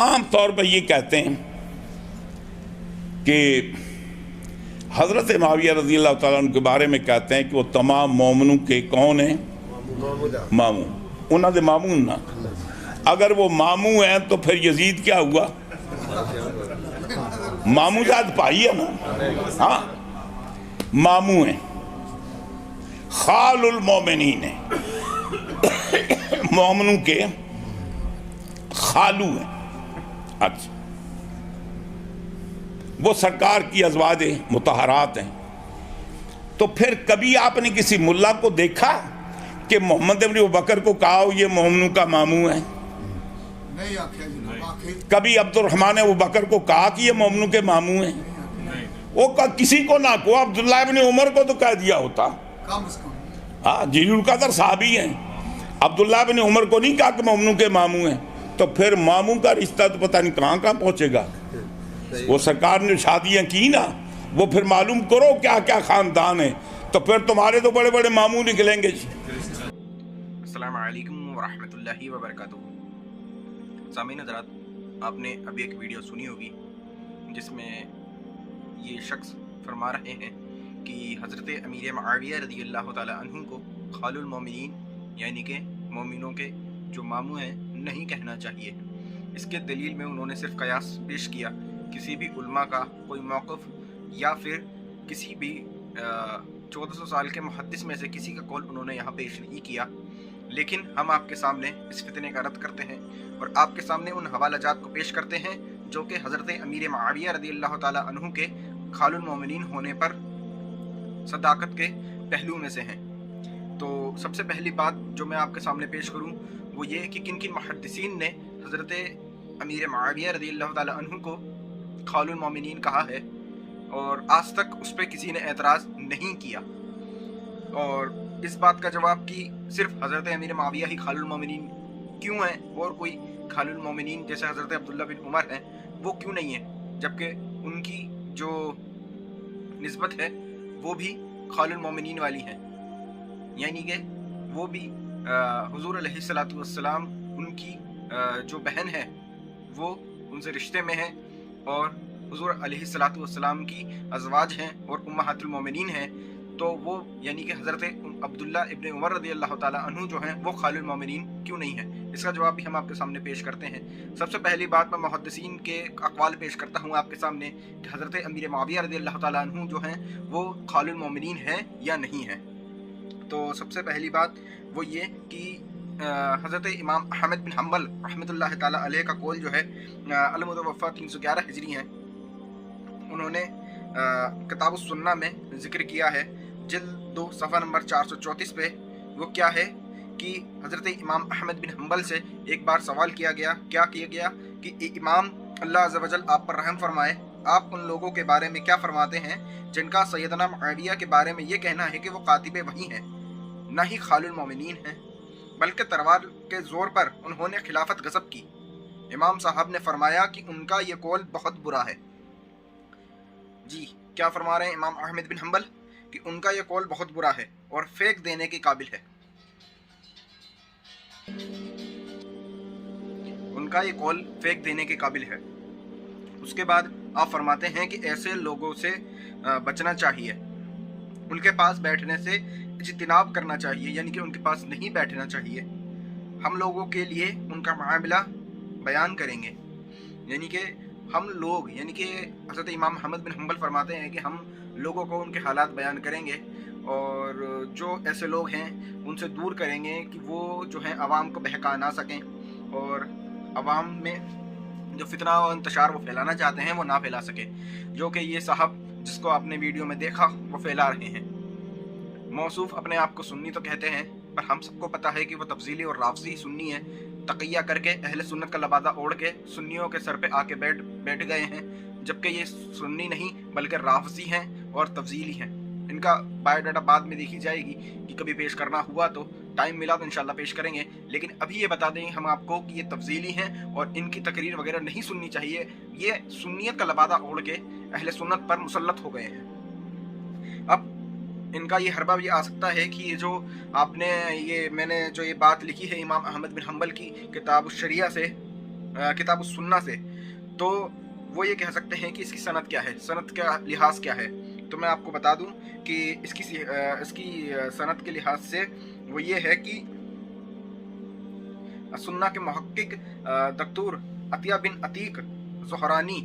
عام طور پر یہ کہتے ہیں کہ حضرت معاویہ رضی اللہ تعالیٰ عنہ کے بارے میں کہتے ہیں کہ وہ تمام مومنوں کے کون ہیں؟ ماموں. انہوں نے ماموں نہ، اگر وہ ماموں ہیں تو پھر یزید کیا ہوا؟ ماموں زاد بھائی ہے نا. ہاں ماموں ہیں، خال المومنین ہیں، مومنوں کے خالو ہیں. اچھا، وہ سرکار کی ازواج مطہرات ہیں. تو پھر کبھی آپ نے کسی ملا کو دیکھا کہ محمد ابن ابوبکر کو کہا ہو یہ مومنوں کا ماموں ہے؟ کبھی عبد الرحمن ابوبکر کو کہا کہ یہ مومنوں کے ماموں ہیں؟ وہ کسی کو نہ کو، عبداللہ ابن عمر کو تو کہہ دیا ہوتا. ہاں جلیل القدر صحابی ہیں، عبداللہ ابن عمر کو نہیں کہا کہ مومنوں کے ماموں ہیں. تو پھر ماموں کا رشتہ تو پتہ نہیں کہاں کہاں پہنچے گا. وہ سرکار نے شادیاں کی نا، وہ پھر معلوم کرو کیا کیا خاندان ہے، تو پھر تمہارے تو بڑے بڑے ماموں نکلیں گے. السلام علیکم ورحمۃ اللہ وبرکاتہ. سامعین حضرات، آپ نے ابھی ایک ویڈیو سنی ہوگی جس میں یہ شخص فرما رہے ہیں کہ حضرت امیر معاویہ رضی اللہ تعالی عنہ کو خال المومنین یعنی کہ مومنوں کے جو ماموں ہیں نہیں کہنا چاہیے. اس کے دلیل میں انہوں نے صرف قیاس پیش کیا. کسی بھی علماء کا کوئی موقف یا پھر کسی بھی 1400 سال کے محدث میں سے کسی کا قول انہوں نے یہاں پیش نہیں کیا. لیکن ہم آپ کے سامنے اس فتنے کا رد کرتے ہیں اور آپ کے سامنے ان حوالہ جات کو پیش کرتے ہیں جو کہ حضرت امیر معاویہ رضی اللہ تعالی عنہ کے خال المومنین ہونے پر صداقت کے پہلو میں سے ہیں. تو سب سے پہلی بات جو میں آپ کے سامنے پیش کروں وہ یہ کہ کن کن محدثین نے حضرت امیر معاویہ رضی اللہ تعالی عنہ کو خال المومنین کہا ہے، اور آج تک اس پہ کسی نے اعتراض نہیں کیا. اور اس بات کا جواب کہ صرف حضرت امیر معاویہ ہی خال المومنین کیوں ہیں اور کوئی خال المومنین جیسے حضرت عبداللہ بن عمر ہیں وہ کیوں نہیں ہیں، جبکہ ان کی جو نسبت ہے وہ بھی خال المومنین والی ہے. یعنی کہ وہ بھی حضور علیہ الصلوۃ والسلام ان کی جو بہن ہے وہ ان سے رشتے میں ہیں، اور حضور علیہ الصلوۃ والسلام کی ازواج ہیں اور امہات المومنین ہیں. تو وہ یعنی کہ حضرت عبداللہ ابن عمر رضی اللہ تعالی عنہ جو ہیں وہ خال المومنین کیوں نہیں ہیں؟ اس کا جواب بھی ہم آپ کے سامنے پیش کرتے ہیں. سب سے پہلی بات میں محدثین کے اقوال پیش کرتا ہوں آپ کے سامنے کہ حضرت امیر معاویہ رضی اللہ تعالی عنہ جو ہیں وہ خال المومنین ہیں یا نہیں ہیں. تو سب سے پہلی بات وہ یہ کہ حضرت امام احمد بن حنبل رحمۃ اللہ تعالی علیہ کا قول جو ہے المتوفی 311 ہجری ہیں، انہوں نے کتاب السنہ میں ذکر کیا ہے جلد 2 صفحہ نمبر 434 پہ. وہ کیا ہے کہ حضرت امام احمد بن حنبل سے ایک بار سوال کیا گیا کہ امام اللہ عز و جل آپ پر رحم فرمائے، آپ ان لوگوں کے بارے میں کیا فرماتے ہیں جن کا سیدنا معاویہ کے بارے میں یہ کہنا ہے کہ وہ کاتب وحی ہیں، نہ ہی خال المومنین ہیں، بلکہ تلوار کے زور پر انہوں نے خلافت غصب کی. امام صاحب نے فرمایا کہ ان کا یہ قول بہت برا ہے. جی کیا فرما رہے ہیں امام احمد بن حنبل کہ ان کا یہ قول بہت برا ہے اور پھینک دینے کے قابل ہے. ان کا یہ قول پھینک دینے کے قابل ہے. اس کے بعد آپ فرماتے ہیں کہ ایسے لوگوں سے بچنا چاہیے، ان کے پاس بیٹھنے سے اجتناب کرنا چاہیے، یعنی کہ ان کے پاس نہیں بیٹھنا چاہیے. ہم لوگوں کے لیے ان کا معاملہ بیان کریں گے، یعنی کہ ہم لوگ یعنی کہ حضرت امام احمد بن حنبل فرماتے ہیں کہ ہم لوگوں کو ان کے حالات بیان کریں گے اور جو ایسے لوگ ہیں ان سے دور کریں گے کہ وہ جو ہیں عوام کو بہکا نہ سکیں اور عوام میں جو فتنہ و انتشار وہ پھیلانا چاہتے ہیں وہ نہ پھیلا سکے، جو کہ یہ صاحب جس کو آپ نے ویڈیو میں دیکھا وہ پھیلا رہے ہیں. موصوف اپنے آپ کو سنی تو کہتے ہیں، پر ہم سب کو پتہ ہے کہ وہ تفضیلی اور رافضی سنی ہے. تقیہ کر کے اہل سنت کا لبادہ اوڑھ کے سنیوں کے سر پہ آ کے بیٹھ گئے ہیں، جبکہ یہ سنی نہیں بلکہ رافضی ہیں اور تفضیلی ہیں. ان کا بایو ڈاٹا بعد میں دیکھی جائے گی کہ کبھی پیش کرنا ہوا تو ٹائم ملا تو انشاءاللہ پیش کریں گے. لیکن ابھی یہ بتا دیں ہم آپ کو کہ یہ تفضیلی ہیں اور ان کی تقریر وغیرہ نہیں سننی چاہیے. یہ سنیت کا لبادہ اوڑھ کے اہل سنت پر مسلط ہو گئے ہیں. اب ان کا یہ حربہ بھی آ سکتا ہے کہ یہ جو آپ نے میں نے جو یہ بات لکھی ہے امام احمد بن حنبل کی کتاب الشریعہ سے किताब सुन्ना से, तो वो ये कह सकते हैं कि इसकी सनद क्या है, सनद का लिहाज क्या है। तो मैं आपको बता दूं कि इसकी सनद के लिहाज से वो ये है कि सुन्ना के मुहक्किक दक्तूर अतिया बिन अतीक ज़ोहरानी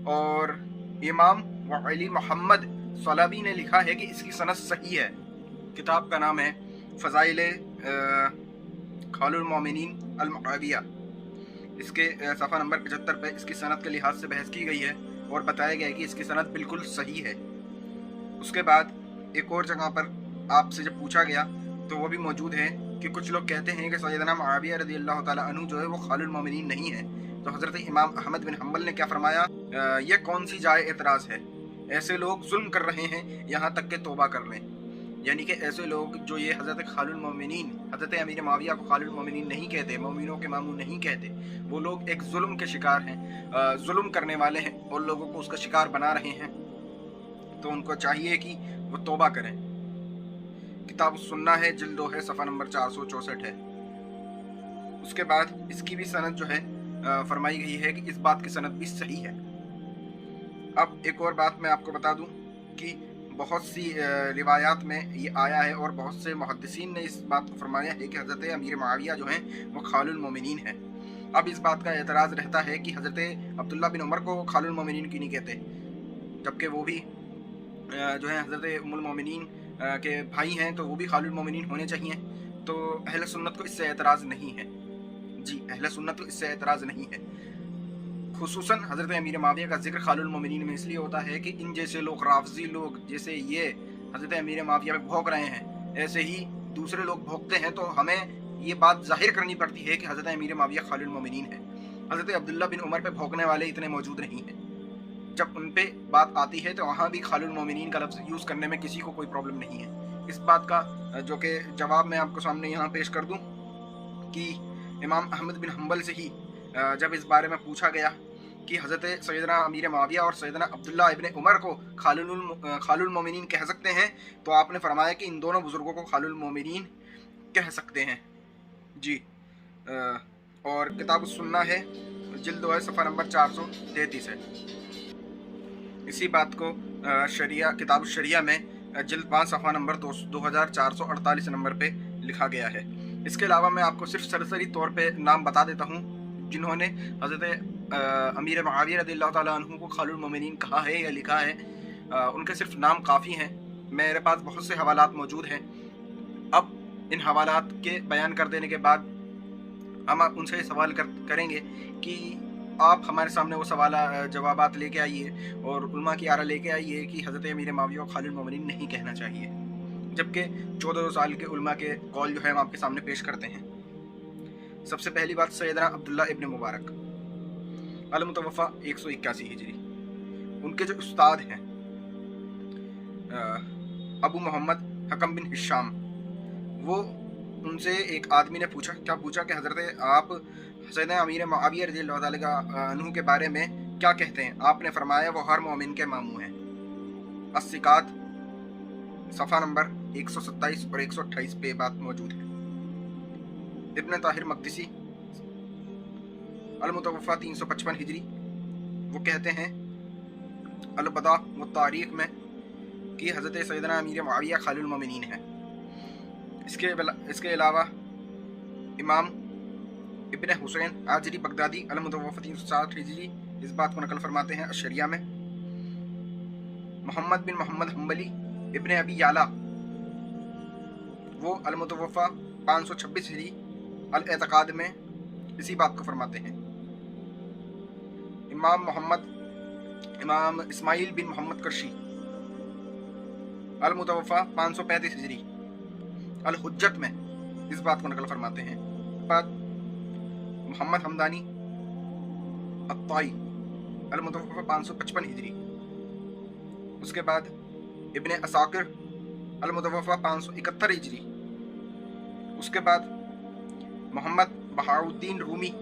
और इमाम वली मोहम्मद सलाबी ने लिखा है कि इसकी सनद सही है। किताब का नाम है फ़ज़ाइल खालुल मोमिनीन अल मुआविया। इसके सफ़ा नंबर 75 पे इसकी सनद के लिहाज से बहस की गई है और बताया गया है कि इसकी सनद बिल्कुल सही है। उसके बाद एक और जगह पर आपसे जब पूछा गया तो वो भी मौजूद है कि कुछ लोग कहते हैं कि सैयदना मुआविया रज़ियल्लाहु ताला अन्हु जो है वो खालुल मोमिनीन नहीं है। तो हज़रत इमाम अहमद बिन हम्बल ने क्या फरमाया, ये कौन सी जाए एतराज़ है, ऐसे लोग जुल्म कर रहे हैं, यहाँ तक के तौबा कर लें। यानी कि ऐसे लोग जो ये हज़रत खालुल मोमिनीन, हज़रत अमीर मुआविया को खालुल मोमिनीन नहीं कहते, मोमिनों के मामू नहीं कहते, वो लोग एक जुल्म के शिकार हैं, जुल्म करने वाले हैं और लोगों को उसका शिकार बना रहे हैं। तो उनको चाहिए कि वो तौबा करें। किताब सुन्ना है, जिल्द 2 है, सफ़ा नंबर 464 है। उसके बाद इसकी भी सनद जो है फरमाई गई है कि इस बात की सनद भी सही है। अब एक और बात मैं आपको बता दूं कि बहुत सी रिवायात में ये आया है और बहुत से मुहद्दिसीन ने इस बात को फरमाया है कि हज़रत अमीर मुआविया जो हैं वो खालुल मोमिनीन हैं। अब इस बात का एतराज़ रहता है कि हज़रत अब्दुल्ला बिन उमर को खालुल मोमिनीन क्यों नहीं कहते, जबकि वो भी जो है हज़रत उम्मुल मोमिनीन के भाई हैं, तो वो भी खालुल मोमिनीन होने चाहिए। तो अहले सुन्नत को इससे एतराज़ नहीं है। जी, अहले सुन्नत को इससे एतराज़ नहीं है। खुसूसन हज़रत अमीर मुआविया का जिक्र खालुल मोमिनीन में इसलिए होता है कि इन जैसे लोग, राफ़ज़ी लोग, जैसे ये हज़रत अमीर मुआविया पे भौंक रहे हैं, ऐसे ही दूसरे लोग भौंकते हैं, तो हमें ये बात ज़ाहिर करनी पड़ती है कि हज़रत अमीर मुआविया खालुल मोमिनीन है। हज़रत अब्दुल्ला बिन उमर पे भौंकने वाले इतने मौजूद नहीं हैं। जब उन पे बात आती है तो वहाँ भी खालुल मोमिनीन का लफ्ज़ यूज़ करने में किसी को कोई प्रॉब्लम नहीं है। इस बात का जो कि जवाब मैं आपको सामने यहाँ पेश कर दूँ कि इमाम अहमद बिन हम्बल से ही जब इस बारे में पूछा गया कि हज़रत सैयदना अमीर मुआविया और सैयदना अब्दुल्ला इब्न उमर को खालुल मोमिनीन कह सकते हैं, तो आपने फरमाया कि इन दोनों बुज़ुर्गों को खालुल मोमिनीन कह सकते हैं। जी, और किताब सुन्ना है, जिल्द 2 है, सफ़ा नंबर 433 है। इसी बात को शरिया, किताब शरिया में जिल्द 5 सफ़ा नंबर 2448 नंबर पे लिखा गया है। इसके अलावा मैं आपको सिर्फ सरसरी तौर पे नाम बता देता हूँ जिन्होंने हज़रत अमीर मुआविया रज़ियल्लाहु ताला अन्हु को खालुल मोमिनीन कहा है या लिखा है। उनके सिर्फ नाम काफ़ी हैं। मेरे पास बहुत से हवालात मौजूद हैं। अब इन हवालात के बयान कर देने के बाद हम उनसे सवाल करेंगे कि आप हमारे सामने वो सवाल जवाबात लेके आइए और उलमा की आरा लेके आइए कि हज़रत अमीर मुआविया को खालुल मोमिनीन नहीं कहना चाहिए, जबकि 14 साल के उलमा के कौल जो है हम आपके सामने पेश करते हैं। सबसे पहली बात, सैयदना अब्दुल्ला इब्न मुबारक अल-मुतवफ़ा 181 हिजरी, उनके जो उस्ताद हैं अबू मोहम्मद हकम बिन हिशाम, वो उनसे एक आदमी ने पूछा, क्या पूछा कि हज़रत आप सैयदना अमीर मुआविया रज़ियल्लाहु ताला अन्हु के बारे में क्या कहते हैं। आपने फरमाया वो हर मोमिन के मामू हैं। अस्सिकात सफ़ा नंबर 127 और 128 पे बात मौजूद है। इब्न ताहिर मक़दिसी अल-मुतवफ़ा 355 हिजरी, वो कहते हैं अल-बदा व तारीख़ में कि हज़रत सैयदना अमीर मुआविया खालुल मोमिनीन है। इसके अलावा इमाम इब्न हुसैन आजरी बगदादी अल-मुतवफ़ा 360 हिजरी इस बात को नकल फरमाते हैं अशरिया में। मोहम्मद बिन मोहम्मद हम्बली इब्न अबी याला, वो अल-मुतवफ़ा 526 हिजरी अल-एतक़ाद में इसी बात को फरमाते हैं। इमाम इस्माइल बिन मोहम्मद करशी अल-मुतवफ़ा 535 हिजरी अल-हुज्जत में इस बात को नकल फरमाते हैं। बाद मोहम्मद हमदानी अत्ताई अल-मुतवफ़ा 555 हिजरी। उसके बाद इब्न असाकिर अल-मुतवफ़ा 571 हिजरी। उसके बाद मोहम्मद बहाउद्दीन रूमी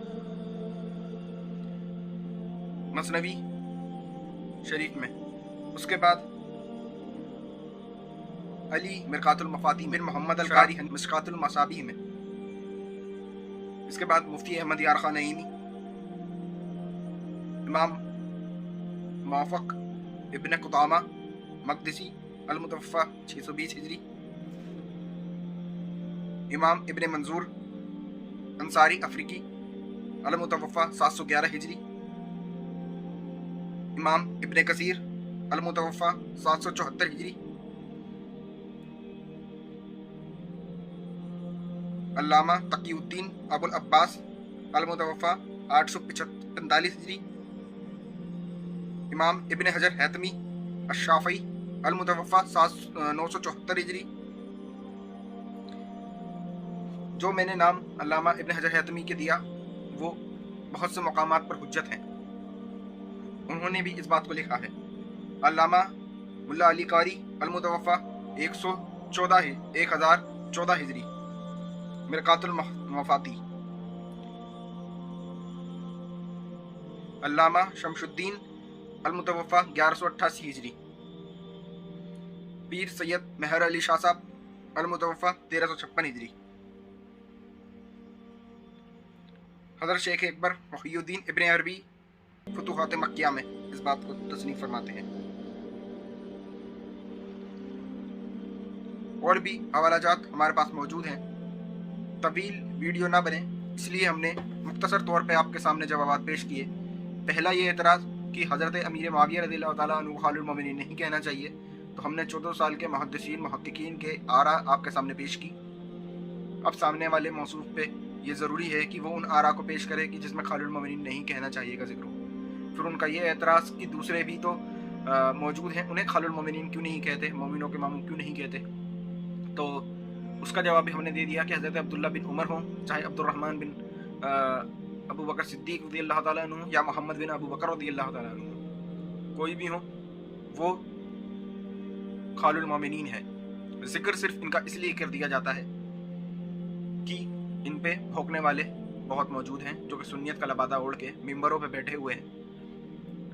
मसनवी शरीफ में। उसके बाद अली मिरकातुल मफाती बिन मोहम्मद अल-कारी मिशकातुल मसाबी में। इसके बाद मुफ्ती अहमद यार खान नईमी इमाम मुवाफ़क़ इब्न क़ुदामा मक़दिसी अल-मुतवफ़्फ़ा 620 हिजरी, इमाम इब्न मंजूर अंसारी अफ्रीकी अल-मुतवफ़्फ़ा 711 हिजरी, इमाम इब्न कसीर अल-मुतवफ़्फ़ा 774 हिजरी, अल्लामा तक़ीउद्दीन अबुल अब्बास अल-मुतवफ़्फ़ा 845 हिजरी, इमाम इब्न हजर हैतमी अश-शाफ़ई अल-मुतवफ़्फ़ा 974 हिजरी। जो मैंने नाम अल्लामा इब्न हजर हैतमी के दिया वो बहुत से मकामात पर हुज्जत हैं। उन्होंने भी इस बात को लिखा है। अल्लामा मुल्ला अली कारी अल-मुतवफ़्फ़ा 1014 हिजरी, मिरकातुल मफ़ाती। अल्लामा शमशुद्दीन अल-मुतवफ़्फ़ा 1188 हिजरी, पीर सैयद मेहर अली शाह साहब अल-मुतवफ़्फ़ा 1356 हिजरी, हज़रत शेख अकबर मुहियुद्दीन इब्न अरबी फुतूहात मक्किया में इस बात को तस्नीफ़ फरमाते हैं। और भी हवालाजात हमारे पास मौजूद हैं। तवील वीडियो ना बने इसलिए हमने मुख्तसर तौर पे आपके सामने जवाबात पेश किए। पहला ये एतराज़ कि हज़रत अमीर मुआविया रज़ियल्लाहु ताला अन्हु खालिल मोमिनीन नहीं कहना चाहिए, तो हमने 14 साल के मुहद्दिसीन मुहक्किकीन के आरा आपके सामने पेश की। अब सामने वाले मौसूफ पे ये ज़रूरी है कि वो उन आरा को पेश करे कि जिसमें खालिल मोमिनीन नहीं कहना चाहिए का जिक्र हो। फिर उनका ये एतराज़ कि दूसरे भी तो मौजूद हैं, उन्हें खालिल मोमिनीन क्यों नहीं कहते, मोमिनों के मामू क्यों नहीं कहते। तो उसका जवाब भी हमने दे दिया कि हज़रत अब्दुल्ला बिन उमर हों, चाहे अब्दुर्रहमान बिन अबू बकर सिद्दीक़ रज़ियल्लाहु ताला अन्हु या मोहम्मद बिन अबू बकर रज़ियल्लाहु ताला अन्हु, कोई भी हो वो खालिल मोमिनीन है। जिक्र सिर्फ इनका इसलिए कर दिया जाता है कि इन पे भौंकने वाले बहुत मौजूद हैं जो कि सुन्नियत का लबादा ओढ़ के मिंबरों पे बैठे हुए हैं।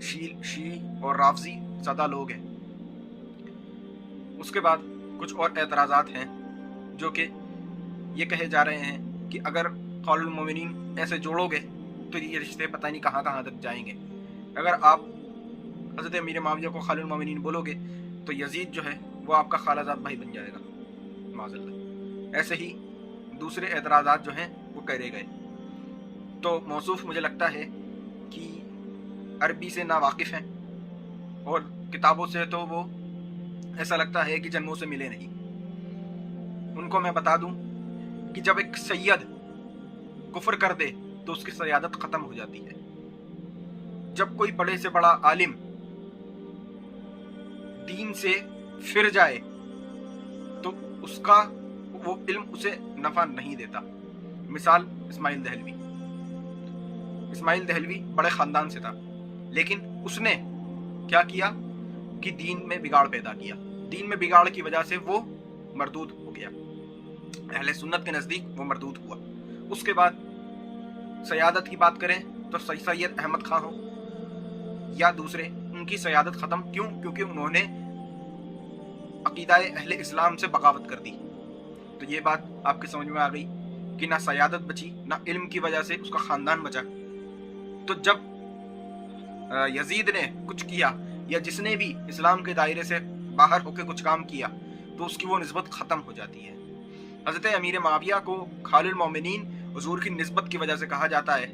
शी और राफजी ज़्यादा लोग हैं। उसके बाद कुछ और एतराज़ात हैं जो कि ये कहे जा रहे हैं कि अगर खालिल मोमिनीन ऐसे जोड़ोगे तो ये रिश्ते पता नहीं कहाँ कहाँ तक जाएंगे। अगर आप हज़रत अमीर मुआविया को खालिल मोमिनीन बोलोगे तो यजीद जो है वो आपका खालाजाद भाई बन जाएगा माज़अल्लाह। ऐसे ही दूसरे एतराज़ात जो हैं वो करे गए। तो मौसूफ मुझे लगता है कि अरबी से नावाकिफ़ हैं और किताबों से तो वो ऐसा लगता है कि जन्मों से मिले नहीं। उनको मैं बता दूं कि जब एक सैयद कुफ्र कर दे तो उसकी सयादत ख़त्म हो जाती है। जब कोई बड़े से बड़ा आलिम दीन से फिर जाए तो उसका वो इल्म उसे नफ़ा नहीं देता। मिसाल इस्माइल दहलवी बड़े ख़ानदान से था, लेकिन उसने क्या किया कि दीन में बिगाड़ पैदा किया। दीन में बिगाड़ की वजह से वो मरदूद हो गया, अहले सुन्नत के नज़दीक वो मरदूद हुआ। उसके बाद सयादत की बात करें तो सैयद अहमद खां हो या दूसरे, उनकी सयादत ख़त्म क्यों? क्योंकि उन्होंने अक़ीदा अहले इस्लाम से बगावत कर दी। तो ये बात आपके समझ में आ गई कि ना सयादत बची, ना इल्म की वजह से उसका ख़ानदान बचा। तो जब यजीद ने कुछ किया या जिसने भी इस्लाम के दायरे से बाहर होकर कुछ काम किया तो उसकी वो निस्बत ख़त्म हो जाती है। हज़रत अमीर मुआविया को खालिल मोमिनीन हुज़ूर की निस्बत की वजह से कहा जाता है